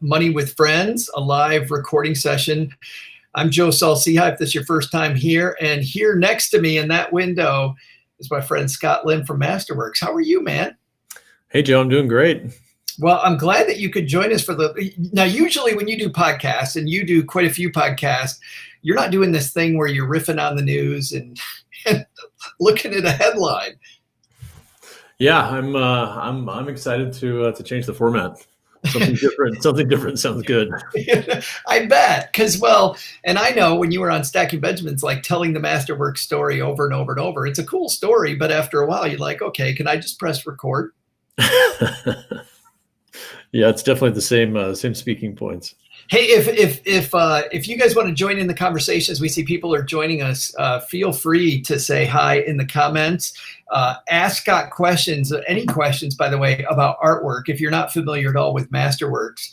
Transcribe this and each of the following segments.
Money with Friends, a live recording session. I'm Joe Salciha, if this is your first time here. And here next to me in that window is my friend Scott Lynn from Masterworks. How are you, man? Hey, Joe, I'm doing great. Well, I'm glad that you could join us now, usually when you do podcasts, and you do quite a few podcasts, you're not doing this thing where you're riffing on the news and looking at a headline. Yeah, I'm excited to change the format. Something different. Something different sounds good. I bet, because and I know when you were on Stacking Benjamins, like telling the Masterworks story over and over and over. It's a cool story, but after a while, you're like, okay, can I just press record? Yeah, it's definitely the same speaking points. Hey, if you guys want to join in the conversations, we see people are joining us. Feel free to say hi in the comments. Ask Scott questions, any questions, by the way, about artwork. If you're not familiar at all with Masterworks,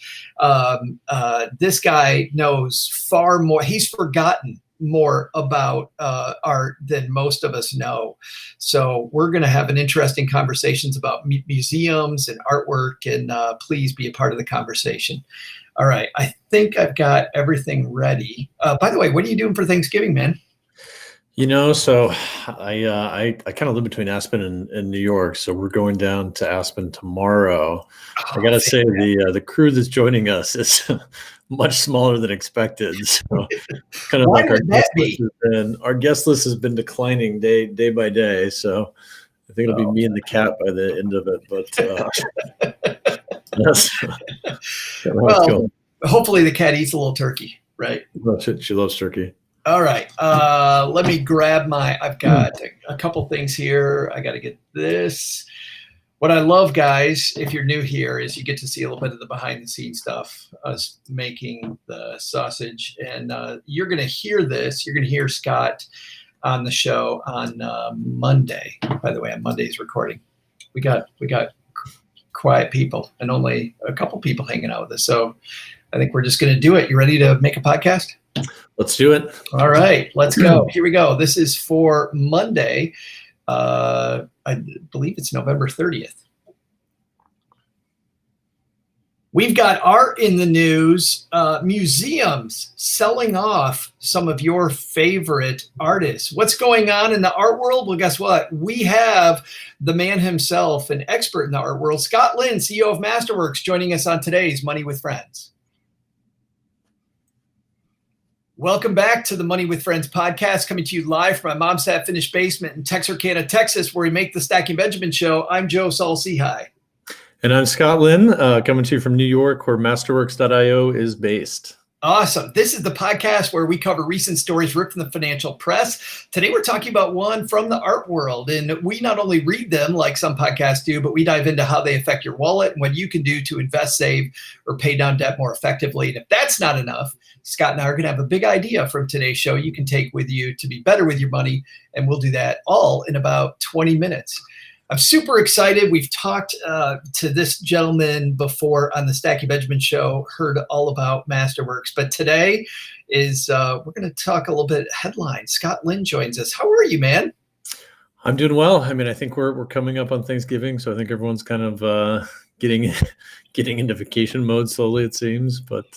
this guy knows far more. He's forgotten more about art than most of us know. So we're going to have an interesting conversations about museums and artwork, and please be a part of the conversation. All right, I think I've got everything ready. By the way, what are you doing for Thanksgiving, man? So I kind of live between Aspen and New York, so we're going down to Aspen tomorrow. I gotta say the crew that's joining us is much smaller than expected. So kind of like our guest list has been declining day by day. So I think it'll be me and the cat by the end of it. But well, hopefully the cat eats a little turkey, right? She loves turkey. All right. Let me grab I've got a couple things here. I got to get this. What I love, guys, if you're new here, is you get to see a little bit of the behind the scenes stuff, us making the sausage. And you're going to hear this. You're going to hear Scott on the show on Monday. By the way, on Monday's recording. We got quiet people and only a couple people hanging out with us. So I think we're just going to do it. You ready to make a podcast? Let's do it. All right, let's go. Here we go. This is for Monday. I believe it's November 30th. We've got art in the news, museums selling off some of your favorite artists. What's going on in the art world? Well, guess what? We have the man himself, an expert in the art world, Scott Lynn, CEO of Masterworks, joining us on today's Money with Friends. Welcome back to the Money with Friends podcast, coming to you live from my mom's half-finished basement in Texarkana, Texas, where we make the Stacking Benjamin show. I'm Joe Salciha. And I'm Scott Lynn, coming to you from New York, where Masterworks.io is based. Awesome. This is the podcast where we cover recent stories ripped from the financial press. Today, we're talking about one from the art world. And we not only read them like some podcasts do, but we dive into how they affect your wallet and what you can do to invest, save, or pay down debt more effectively. And if that's not enough, Scott and I are going to have a big idea from today's show you can take with you to be better with your money. And we'll do that all in about 20 minutes. I'm super excited. We've talked to this gentleman before on the Stacking Benjamin show, heard all about Masterworks. But today is we're going to talk a little bit headlines. Scott Lynn joins us. How are you, man? I'm doing well. I mean, I think we're coming up on Thanksgiving, so I think everyone's kind of getting into vacation mode slowly, it seems. But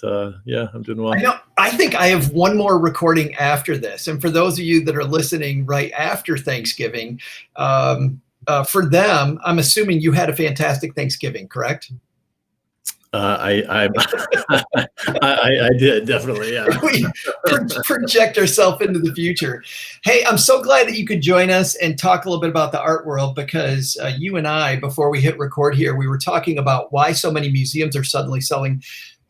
yeah, I'm doing well. I think I have one more recording after this. And for those of you that are listening right after Thanksgiving, for them, I'm assuming you had a fantastic Thanksgiving, correct? I did, definitely, yeah. We project ourselves into the future. Hey, I'm so glad that you could join us and talk a little bit about the art world, because you and I, before we hit record here, we were talking about why so many museums are suddenly selling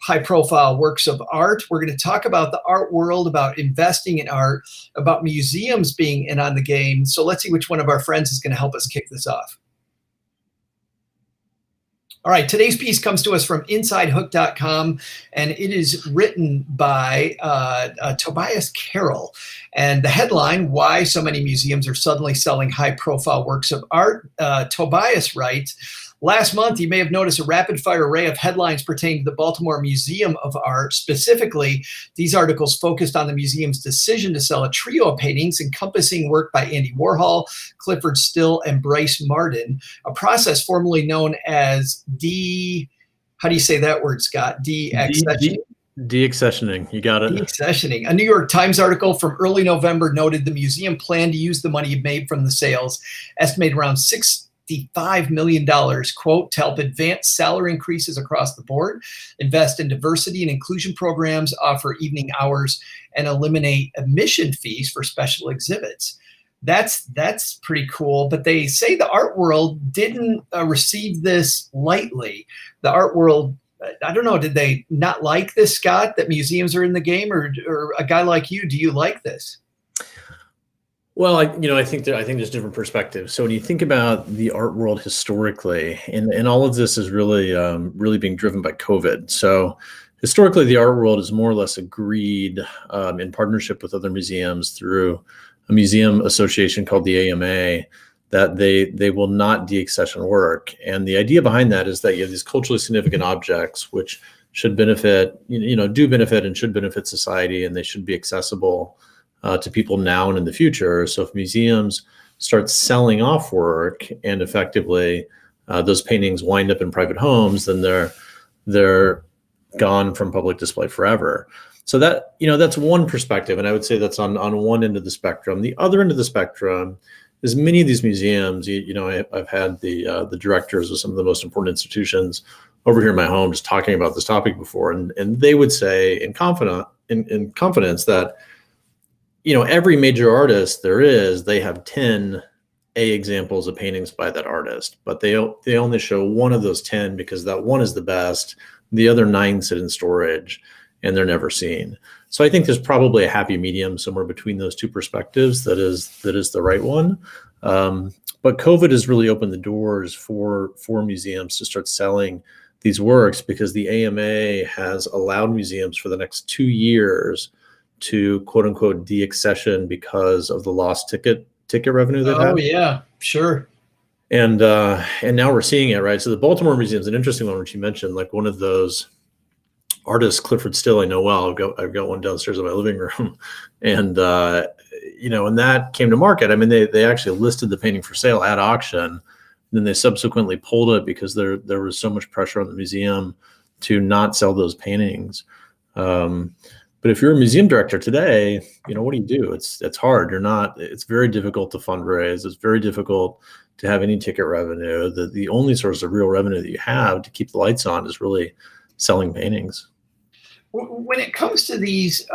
high-profile works of art. We're going to talk about the art world, about investing in art, about museums being in on the game. So let's see which one of our friends is going to help us kick this off. All right, today's piece comes to us from InsideHook.com, and it is written by Tobias Carroll. And the headline, Why So Many Museums Are Suddenly Selling High-Profile Works of Art. Tobias writes, last month, you may have noticed a rapid-fire array of headlines pertaining to the Baltimore Museum of Art. Specifically, these articles focused on the museum's decision to sell a trio of paintings encompassing work by Andy Warhol, Clifford Still, and Bryce Marden, a process formerly known as How do you say that word, Scott? De-accessioning? De-accessioning. You got it. De-accessioning. A New York Times article from early November noted the museum planned to use the money made from the sales, estimated around $65 million, quote, to help advance salary increases across the board, invest in diversity and inclusion programs, offer evening hours, and eliminate admission fees for special exhibits. That's pretty cool. But they say the art world didn't receive this lightly. The art world, I don't know, did they not like this, Scott, that museums are in the game, or a guy like you, do you like this? Well, I think there's different perspectives. So when you think about the art world historically, and all of this is really being driven by COVID. So historically, the art world is more or less agreed in partnership with other museums through a museum association called the AMA that they will not de-accession work. And the idea behind that is that you have these culturally significant objects which should benefit, do benefit and should benefit society, and they should be accessible to people now and in the future. So if museums start selling off work and effectively those paintings wind up in private homes, then they're gone from public display forever. So that's one perspective, and I would say that's on one end of the spectrum. The other end of the spectrum is many of these museums. I've had the directors of some of the most important institutions over here in my home just talking about this topic before, and they would say in confidence that every major artist they have 10 examples of paintings by that artist, but they only show one of those 10 because that one is the best. The other 9 sit in storage and they're never seen. So I think there's probably a happy medium somewhere between those two perspectives that is the right one. But COVID has really opened the doors for museums to start selling these works, because the AMA has allowed museums for the next 2 years to quote unquote de-accession because of the lost ticket revenue they've had. Oh yeah, sure. And now we're seeing it, right? So the Baltimore Museum is an interesting one, which you mentioned, like one of those artists, Clifford Still, I know well. I've got one downstairs in my living room, and when that came to market, I mean, they actually listed the painting for sale at auction, and then they subsequently pulled it because there was so much pressure on the museum to not sell those paintings. But if you're a museum director today, what do you do? It's hard. It's very difficult to fundraise. It's very difficult to have any ticket revenue. The only source of real revenue that you have to keep the lights on is really selling paintings. When it comes to these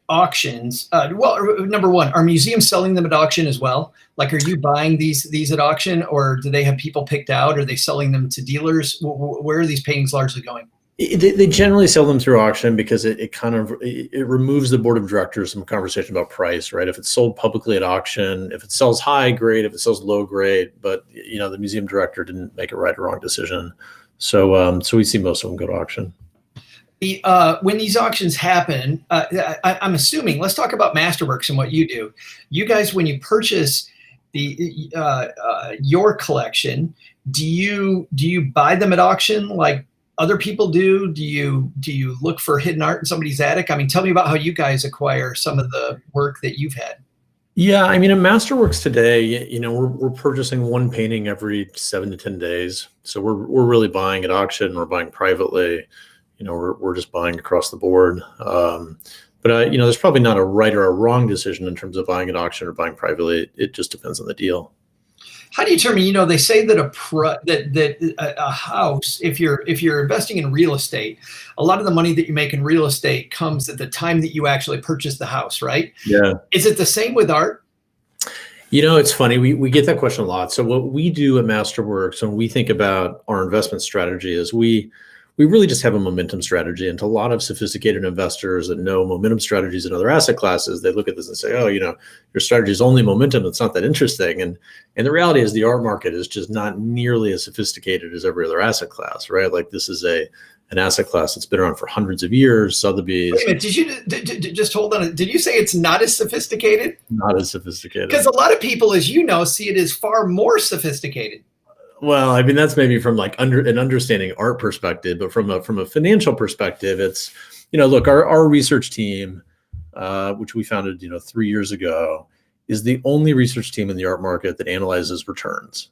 auctions, number one, are museums selling them at auction as well? Like, are you buying these at auction, or do they have people picked out? Are they selling them to dealers? Where are these paintings largely going? They generally sell them through auction because it removes the board of directors from conversation about price, right? If it's sold publicly at auction, if it sells high grade, if it sells low grade, but the museum director didn't make a right or wrong decision. So we see most of them go to auction. When these auctions happen, I'm assuming, let's talk about Masterworks and what you do. You guys, when you purchase your collection, do you buy them at auction like other people do? Do you look for hidden art in somebody's attic? I mean, tell me about how you guys acquire some of the work that you've had. Yeah, I mean, in Masterworks today, we're purchasing one painting every 7 to 10 days. So we're really buying at auction. We're buying privately. We're just buying across the board. But there's probably not a right or a wrong decision in terms of buying at auction or buying privately. It just depends on the deal. How do you determine? They say that a house, if you're investing in real estate, a lot of the money that you make in real estate comes at the time that you actually purchase the house, right? Yeah. Is it the same with art? It's funny. We get that question a lot. So what we do at Masterworks when we think about our investment strategy is we really just have a momentum strategy. And to a lot of sophisticated investors that know momentum strategies in other asset classes, they look at this and say, oh, your strategy is only momentum. It's not that interesting. And the reality is the art market is just not nearly as sophisticated as every other asset class, right? Like this is an asset class that's been around for hundreds of years. Sotheby's. Wait a minute, did you just hold on? Did you say it's not as sophisticated? Not as sophisticated. Because a lot of people, as you know, see it as far more sophisticated. Well, I mean, that's maybe from like an understanding art perspective, but from a financial perspective, it's, look, our research team, which we founded, 3 years ago, is the only research team in the art market that analyzes returns.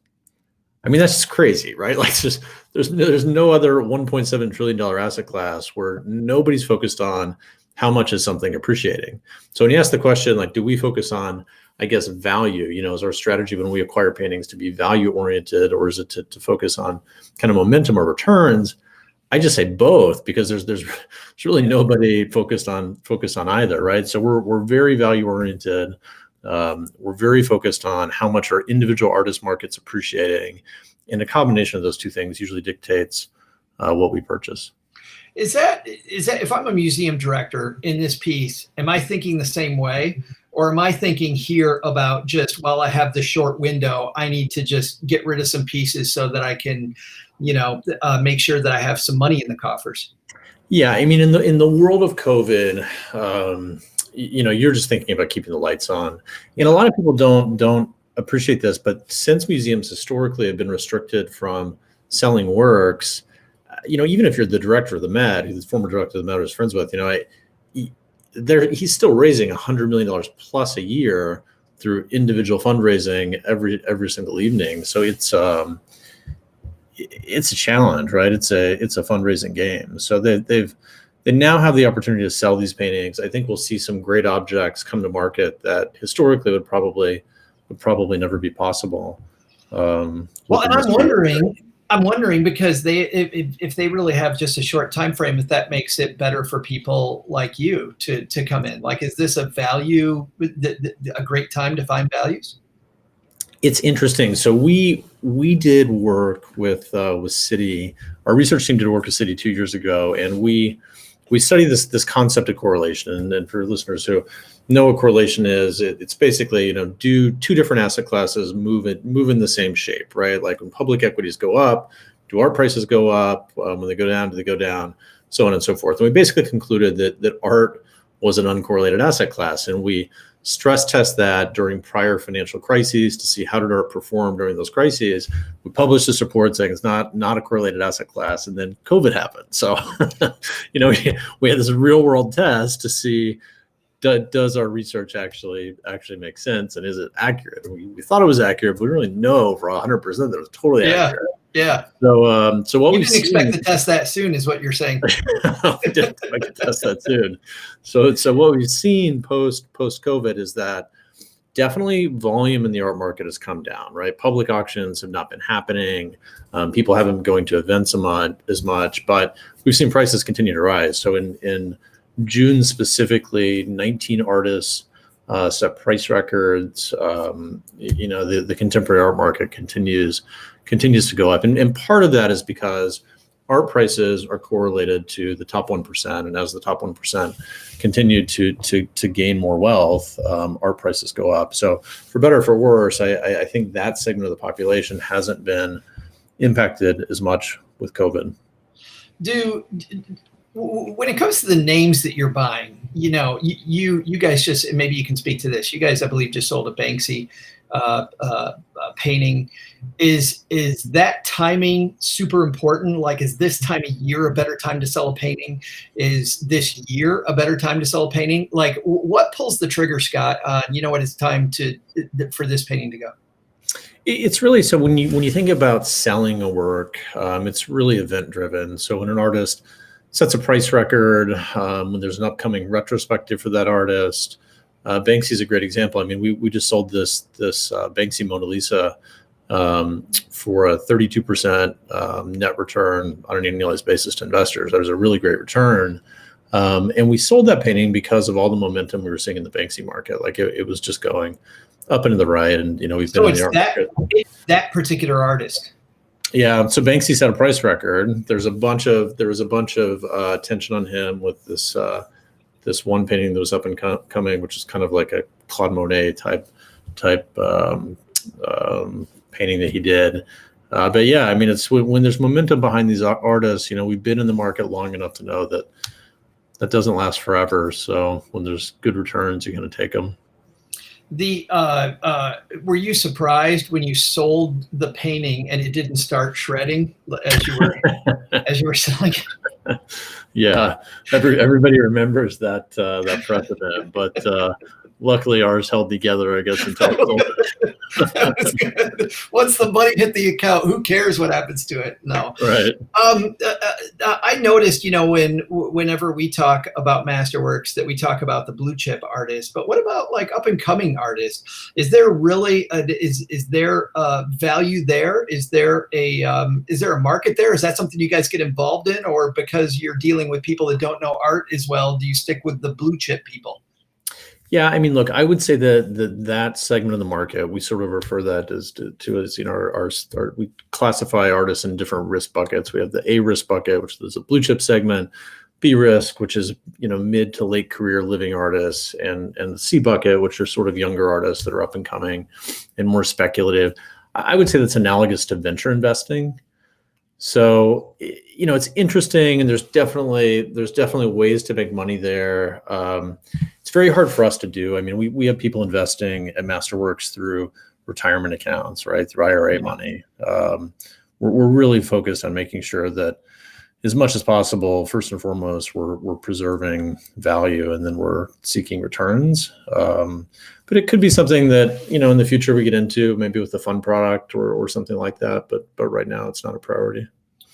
I mean, that's just crazy, right? Like, it's just there's no other $1.7 trillion asset class where nobody's focused on how much is something appreciating. So when you ask the question, like, do we focus on, I guess, value? Is our strategy when we acquire paintings to be value oriented, or is it to focus on kind of momentum or returns? I just say both, because there's really nobody focused on either, right? So we're very value oriented. We're very focused on how much our individual artist market's appreciating, and a combination of those two things usually dictates what we purchase. Is that if I'm a museum director in this piece, am I thinking the same way, or am I thinking here about just, well, I have the short window, I need to just get rid of some pieces so that I can, make sure that I have some money in the coffers? Yeah, I mean, in the world of COVID, you're just thinking about keeping the lights on. And a lot of people don't appreciate this, but since museums historically have been restricted from selling works, even if you're the director of the Met, who the former director of the Met was friends with, he's still raising $100 million plus a year through individual fundraising every single evening. So it's a challenge, right? It's a fundraising game. So they now have the opportunity to sell these paintings. I think we'll see some great objects come to market that historically would probably never be possible. Well, and I'm wondering because if they really have just a short time frame, if that makes it better for people like you to come in. Like, is this a great time to find values? It's interesting. So we did work with Citi. Our research team did work with Citi 2 years ago, and we studied this concept of correlation. And for listeners who know what correlation is, it's basically, do two different asset classes move in the same shape, right? Like, when public equities go up, do our prices go up? When they go down, do they go down? So on and so forth. And we basically concluded that art was an uncorrelated asset class, and we stress test that during prior financial crises to see how did art perform during those crises. We published this report saying it's not a correlated asset class, and then COVID happened. So, we had this real world test to see, does our research actually make sense, and is it accurate? We thought it was accurate, but we really know for 100% that it was totally accurate. Yeah. So what we didn't expect to test that soon, is what you're saying. We didn't expect to test that soon. So what we've seen post COVID is that definitely volume in the art market has come down, right? Public auctions have not been happening. People haven't been going to events as much, but we've seen prices continue to rise. So in June specifically, 19 artists set price records. The contemporary art market continues to go up, and part of that is because art prices are correlated to the top 1%, and as the top 1% continue to gain more wealth, art prices go up. So for better or for worse, I think that segment of the population hasn't been impacted as much with COVID. When it comes to the names that you're buying, you guys just, maybe you can speak to this. You guys, I believe, just sold a Banksy painting. Is that timing super important? Like, is this time of year a better time to sell a painting? Is this year a better time to sell a painting? Like, what pulls the trigger, Scott, on, what it's time for this painting to go? It's really, so when you think about selling a work, it's really event driven. So when an artist sets a price record, when there's an upcoming retrospective for that artist, Banksy is a great example. I mean, we just sold this Banksy Mona Lisa for a 32% net return on an annualized basis to investors. That was a really great return. And we sold that painting because of all the momentum we were seeing in the Banksy market. Like, it was just going up and to the right. And, we've been in the art market. It's that particular artist. Yeah. So Banksy set a price record. There was a bunch of attention on him with this one painting that was up and coming, which is kind of like a Claude Monet type painting that he did. But yeah, I mean, it's when there's momentum behind these artists, we've been in the market long enough to know that doesn't last forever. So when there's good returns, you're going to take them. Were you surprised when you sold the painting and it didn't start shredding as you were selling it? Yeah, everybody remembers that precedent, but luckily ours held together, I guess, until it sold. That's good. Once the money hit the account, who cares what happens to it? No. Right. I noticed, whenever we talk about Masterworks, that we talk about the blue chip artists. But what about like up and coming artists? Is there really is there value there? Is there a market there? Is that something you guys get involved in, or because you're dealing with people that don't know art as well, do you stick with the blue chip people? Yeah, I mean, look, I would say that segment of the market, we sort of refer that as we classify artists in different risk buckets. We have the A risk bucket, which is a blue chip segment, B risk, which is mid to late career living artists, and the C bucket, which are sort of younger artists that are up and coming and more speculative. I would say that's analogous to venture investing. So, it's interesting, and there's definitely ways to make money there. It's very hard for us to do. I mean, we have people investing at Masterworks through retirement accounts, right? Through IRA money. We're really focused on making sure that as much as possible, first and foremost, we're preserving value, and then we're seeking returns. But it could be something that, in the future we get into, maybe with a fund product or something like that. But right now it's not a priority.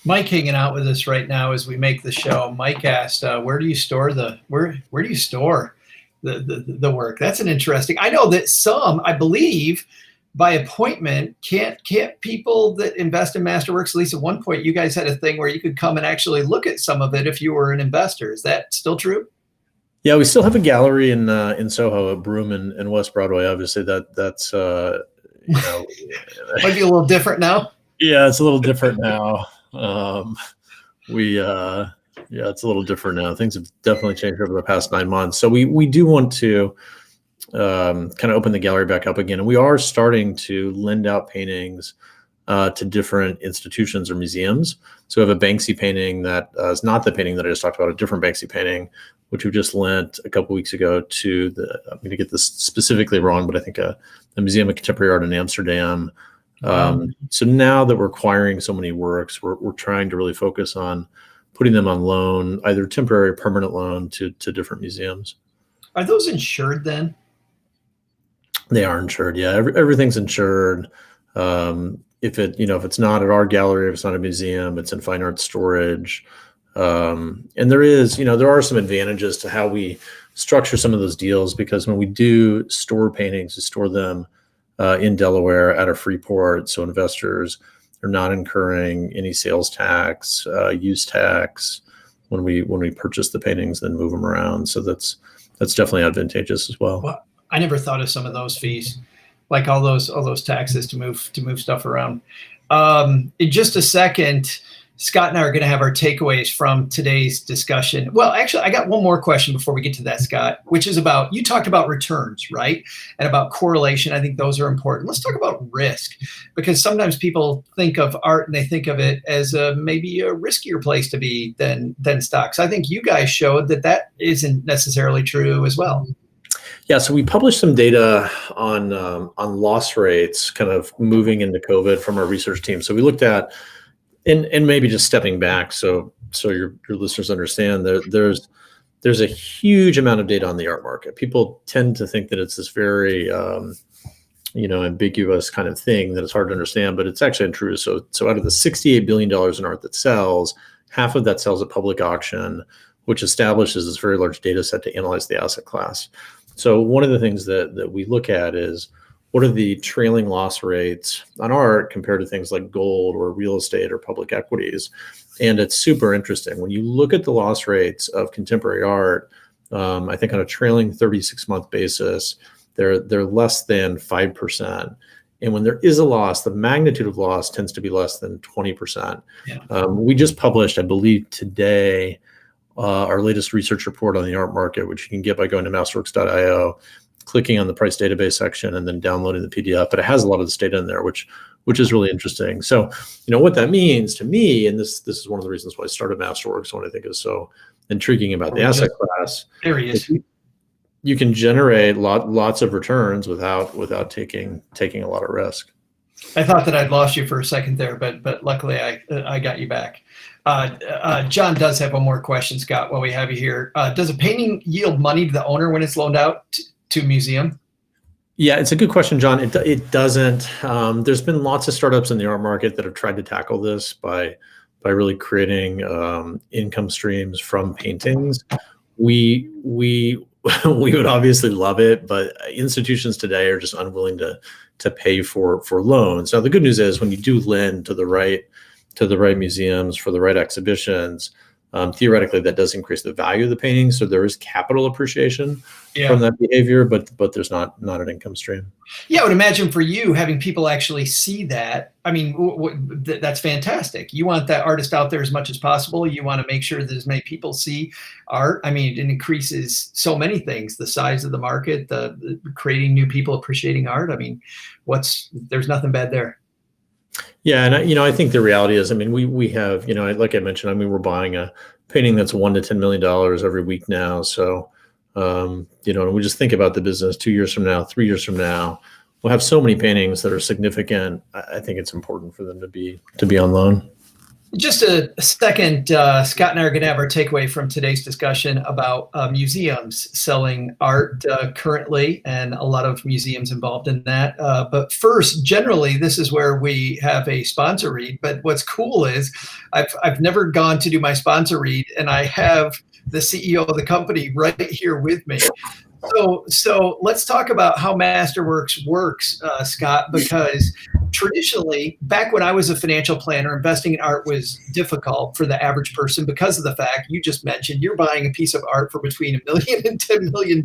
Mike hanging out with us right now as we make the show. Mike asked, where do you store the work? That's an interesting. I know that some, I believe, by appointment, can't people that invest in Masterworks, at least at one point, you guys had a thing where you could come and actually look at some of it if you were an investor. Is that still true? Yeah, we still have a gallery in Soho at Broome and West Broadway. Obviously, that's might be a little different now. Yeah, it's a little different now. It's a little different now. Things have definitely changed over the past 9 months. So we do want to kind of open the gallery back up again, and we are starting to lend out paintings to different institutions or museums. So we have a Banksy painting that is not the painting that I just talked about, a different Banksy painting, which we just lent a couple weeks ago to I'm going to get this specifically wrong, but I think the Museum of Contemporary Art in Amsterdam. So now that we're acquiring so many works, we're trying to really focus on putting them on loan, either temporary or permanent loan to different museums. Are those insured then? They are insured. Yeah, everything's insured. If it's not at our gallery, if it's not a museum, it's in fine art storage. And there are some advantages to how we structure some of those deals, because when we do store paintings, we store them in Delaware at a free port, so investors are not incurring any sales tax, use tax when we purchase the paintings, then move them around. So that's definitely advantageous as well. Well, I never thought of some of those fees, like all those taxes to move stuff around. In just a second, Scott and I are going to have our takeaways from today's discussion. Well, actually, I got one more question before we get to that, Scott, which is about, you talked about returns, right? And about correlation. I think those are important. Let's talk about risk, because sometimes people think of art and they think of it as maybe a riskier place to be than stocks. I think you guys showed that isn't necessarily true as well. Yeah, so we published some data on loss rates kind of moving into COVID from our research team. So we looked at, and maybe just stepping back so your listeners understand, there's a huge amount of data on the art market. People tend to think that it's this very ambiguous kind of thing that it's hard to understand, but it's actually untrue. So out of the $68 billion in art that sells, half of that sells at public auction, which establishes this very large data set to analyze the asset class. So one of the things that we look at is, what are the trailing loss rates on art compared to things like gold or real estate or public equities? And it's super interesting. When you look at the loss rates of contemporary art, I think on a trailing 36-month basis, they're less than 5%. And when there is a loss, the magnitude of loss tends to be less than 20%. Yeah. We just published, I believe today, our latest research report on the art market, which you can get by going to masterworks.io, clicking on the price database section, and then downloading the PDF. But it has a lot of this data in there, which is really interesting. So, what that means to me, and this is one of the reasons why I started Masterworks, what I think is so intriguing about the asset class. There he is. You can generate lots of returns without taking a lot of risk. I thought that I'd lost you for a second there, but luckily I got you back. John does have one more question, Scott, while we have you here. Does a painting yield money to the owner when it's loaned out to museum? Yeah, it's a good question, John. It doesn't. There's been lots of startups in the art market that have tried to tackle this by really creating income streams from paintings. We we would obviously love it, but institutions today are just unwilling to pay for loans. Now, the good news is when you do lend to the right museums for the right exhibitions, theoretically that does increase the value of the painting. So there is capital appreciation from that behavior, but there's not an income stream. Yeah, I would imagine for you, having people actually see that, I mean, that's fantastic. You want that artist out there as much as possible. You want to make sure that as many people see art. I mean, it increases so many things, the size of the market, the creating new people appreciating art. I mean, there's nothing bad there. Yeah, and I think the reality is, I mean, we have, like I mentioned, I mean, we're buying a painting that's $1 to $10 million every week now. So, and we just think about the business 2 years from now, 3 years from now, we'll have so many paintings that are significant. I think it's important for them to be on loan. Just a second, Scott and I are going to have our takeaway from today's discussion about museums selling art currently, and a lot of museums involved in that. But first, generally, this is where we have a sponsor read. But what's cool is I've never gone to do my sponsor read, and I have the CEO of the company right here with me. So let's talk about how Masterworks works, Scott, because traditionally, back when I was a financial planner, investing in art was difficult for the average person because of the fact you just mentioned you're buying a piece of art for between $1 million and $10 million.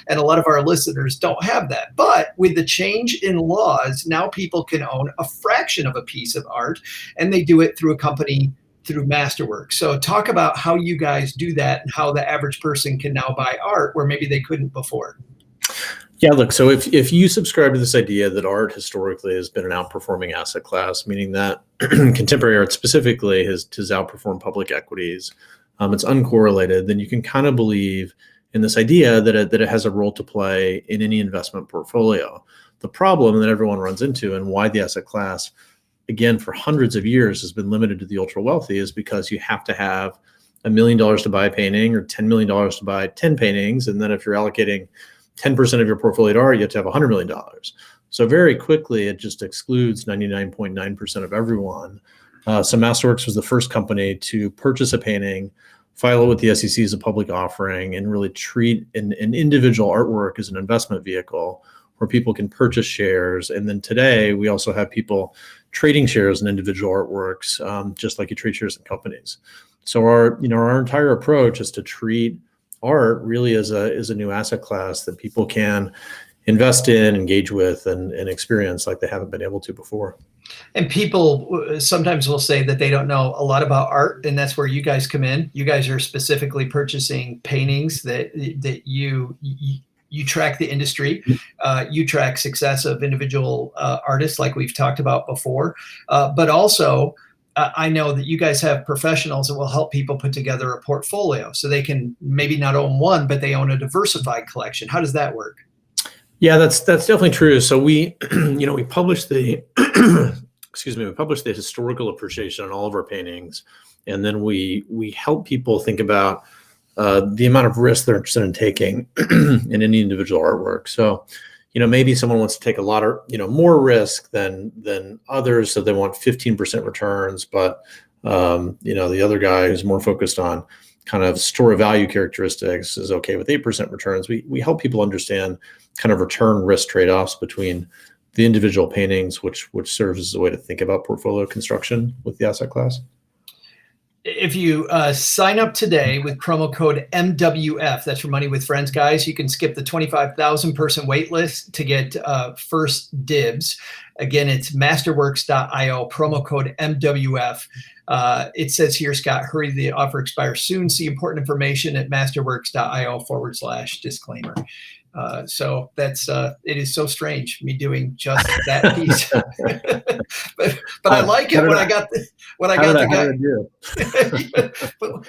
And a lot of our listeners don't have that. But with the change in laws, now people can own a fraction of a piece of art, and they do it through a company through Masterworks. So talk about how you guys do that and how the average person can now buy art where maybe they couldn't before. Yeah, look, so if you subscribe to this idea that art historically has been an outperforming asset class, meaning that contemporary art specifically has outperformed public equities, it's uncorrelated, then you can kind of believe in this idea that it has a role to play in any investment portfolio. The problem that everyone runs into, and why the asset class, again, for hundreds of years has been limited to the ultra wealthy, is because you have to have $1 million to buy a painting or $10 million to buy 10 paintings. And then if you're allocating 10% of your portfolio to art, you have to have $100 million. So very quickly, it just excludes 99.9% of everyone. So Masterworks was the first company to purchase a painting, file it with the SEC as a public offering, and really treat an individual artwork as an investment vehicle where people can purchase shares. And then today, we also have people trading shares in individual artworks, just like you trade shares in companies. So our entire approach is to treat art really as a new asset class that people can invest in, engage with, and experience like they haven't been able to before. And people sometimes will say that they don't know a lot about art, and that's where you guys come in. You guys are specifically purchasing paintings that you track the industry, you track success of individual artists like we've talked about before, but also I know that you guys have professionals that will help people put together a portfolio so they can maybe not own one, but they own a diversified collection. How does that work? Yeah, that's definitely true. So we published the we published the historical appreciation on all of our paintings, and then we help people think about the amount of risk they're interested in taking in any individual artwork. So, maybe someone wants to take a lot of, more risk than others. So they want 15% returns, but, the other guy who's more focused on kind of store of value characteristics is okay with 8% returns. We help people understand kind of return risk trade-offs between the individual paintings, which serves as a way to think about portfolio construction with the asset class. If you sign up today with promo code MWF, that's for Money with Friends, guys, you can skip the 25,000 person wait list to get first dibs. Again, it's masterworks.io, promo code MWF. It says here, Scott, hurry, the offer expires soon. See important information at masterworks.io/disclaimer. So that's it is so strange me doing just that piece, but I like it when I got the guy. But,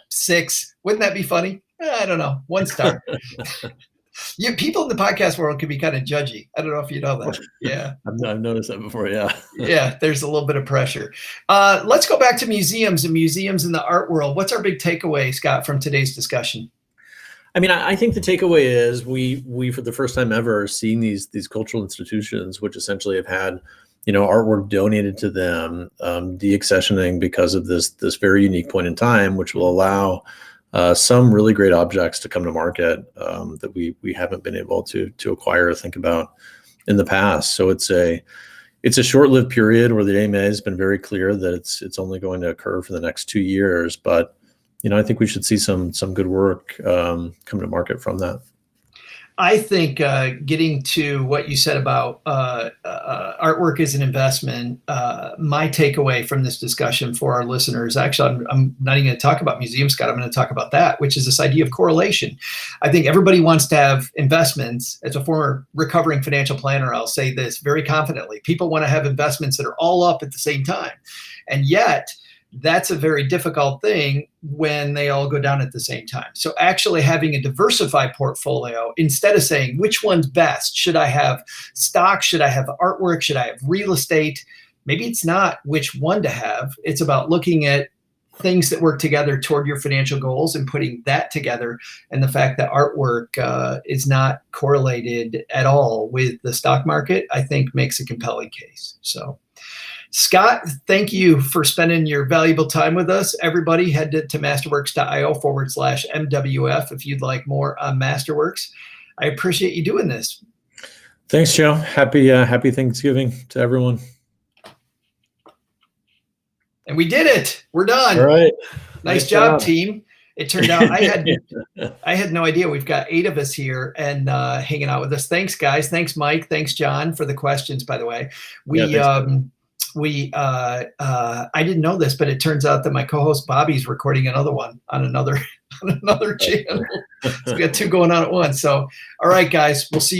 6. Wouldn't that be funny? I don't know. 1 star. People in the podcast world can be kind of judgy. I don't know if you know that. Yeah, I've noticed that before. Yeah. Yeah, there's a little bit of pressure. Let's go back to museums and the art world. What's our big takeaway, Scott, from today's discussion? I mean, I think the takeaway is we for the first time ever are seeing these cultural institutions, which essentially have had, artwork donated to them, deaccessioning because of this very unique point in time, which will allow some really great objects to come to market that we haven't been able to acquire or think about in the past. So it's a short-lived period where the AMA has been very clear that it's only going to occur for the next 2 years, but I think we should see some good work come to market from that. I think getting to what you said about artwork as an investment, my takeaway from this discussion for our listeners, actually, I'm not even going to talk about museums, Scott. I'm going to talk about that, which is this idea of correlation. I think everybody wants to have investments. As a former recovering financial planner, I'll say this very confidently. People want to have investments that are all up at the same time. And yet, that's a very difficult thing when they all go down at the same time. So actually having a diversified portfolio, instead of saying which one's best, should I have stock, should I have artwork, should I have real estate? Maybe it's not which one to have. It's about looking at things that work together toward your financial goals and putting that together. And the fact that artwork is not correlated at all with the stock market, I think makes a compelling case. So Scott, thank you for spending your valuable time with us. Everybody head to masterworks.io/MWF if you'd like more on Masterworks. I appreciate you doing this. Thanks, Joe. Happy Thanksgiving to everyone. And we did it. We're done. All right. Nice job, team. It turned out I had no idea. We've got 8 of us here and hanging out with us. Thanks, guys. Thanks, Mike. Thanks, John, for the questions, by the way. I didn't know this, but it turns out that my co-host Bobby's recording another one on another channel. So we got 2 going on at once. So, all right, guys, we'll see you.